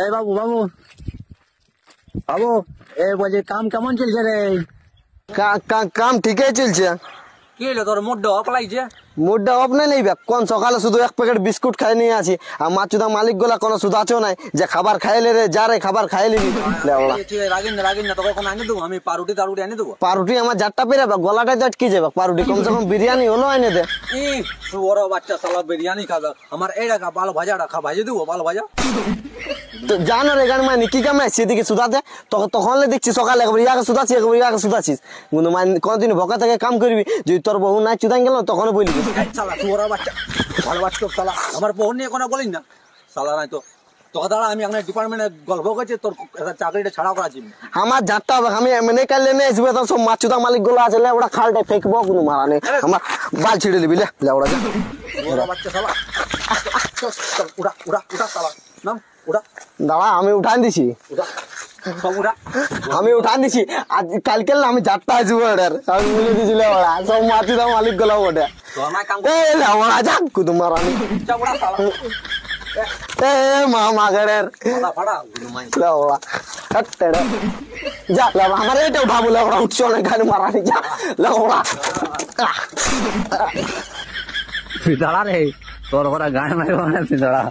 এই বাবু বাবু বাবু, বলছি কাম কেমন চলছে রে? কাম ঠিকই চলছে। কি হলো তোর মুডটা অফ লাগছে? মুডটা অফ নেই কোন সকালে শুধু এক প্যাকেট বিস্কুট খাই নিয়ে আছি, আর মাছুদা মালিক গুলা কোনো সুদাচও নাই যে খাবার খাইলে রে, যা রে খাবার খাইলি। রাগিন না তোকে এখন আনি দেবো, আমি পাউরুটি টারুটি আনি দেবো। পাউরুটি আমার যারটা পেরে গলাটাই তো আটকে যাবে। পাউরুটি কমসে কম বিরিয়ানি হলো এনে দে। বড় বাচ্চা সালা বিরিয়ানি খাবে, আমার এই রাখা বাল ভাজা রাখা, ভাজে দেবো বাল ভাজা। তো জানো রে গান মানে কি কামে আসছি এদিকে সুদাতে, তখন দেখছি সকালে একবার ইয়াকে সুদাচ্ছি একবার ইয়াকে সুদাচ্ছিস, কিন্তু মানে কোনদিন ভকা থেকে কাম করবি, যদি তোর বহু নাই চুদাই গেল তখন বলবি সালা বড় বাচ্চা ভালো বাচ্চা সালা, আমার বউ নিয়ে কোনো বলিস না সালা। নাই তো তোকে দাঁড়া, আমি আপনার ডিপার্টমেন্টে গল্প করছি, তোর চাকরিটা ছাড়া করাচ্ছি। আমার যাত্রা হবে, আমি এমনি কালে নিয়ে আসবে, তো সব মাছুদা মালিক গুলো আছে ওরা খালটা ফেকবো, কোনো মারা নেই, আমার বাল ছিঁড়ে দিবি ওরা বড় বাচ্চা সালা। উড়া উড়া উড়া সালা, নাম উড়া। দাঁড়া আমি উঠান দিছি, আমি উঠান দিছি। আজ কালকে আমি যাত্রা আসবো ওটার, আমি বলে দিছিল ওরা সব মাছুদা মালিক গুলো ওটা যাক কুদু মারানি মামা গড়ের যা আমার এটা উঠা বলে ওরা উঠছে অনেক গাড়ি মারানি যা ওরা দাঁড়া রে, তোর ওরা গায়ে মারবে না, দাঁড়া।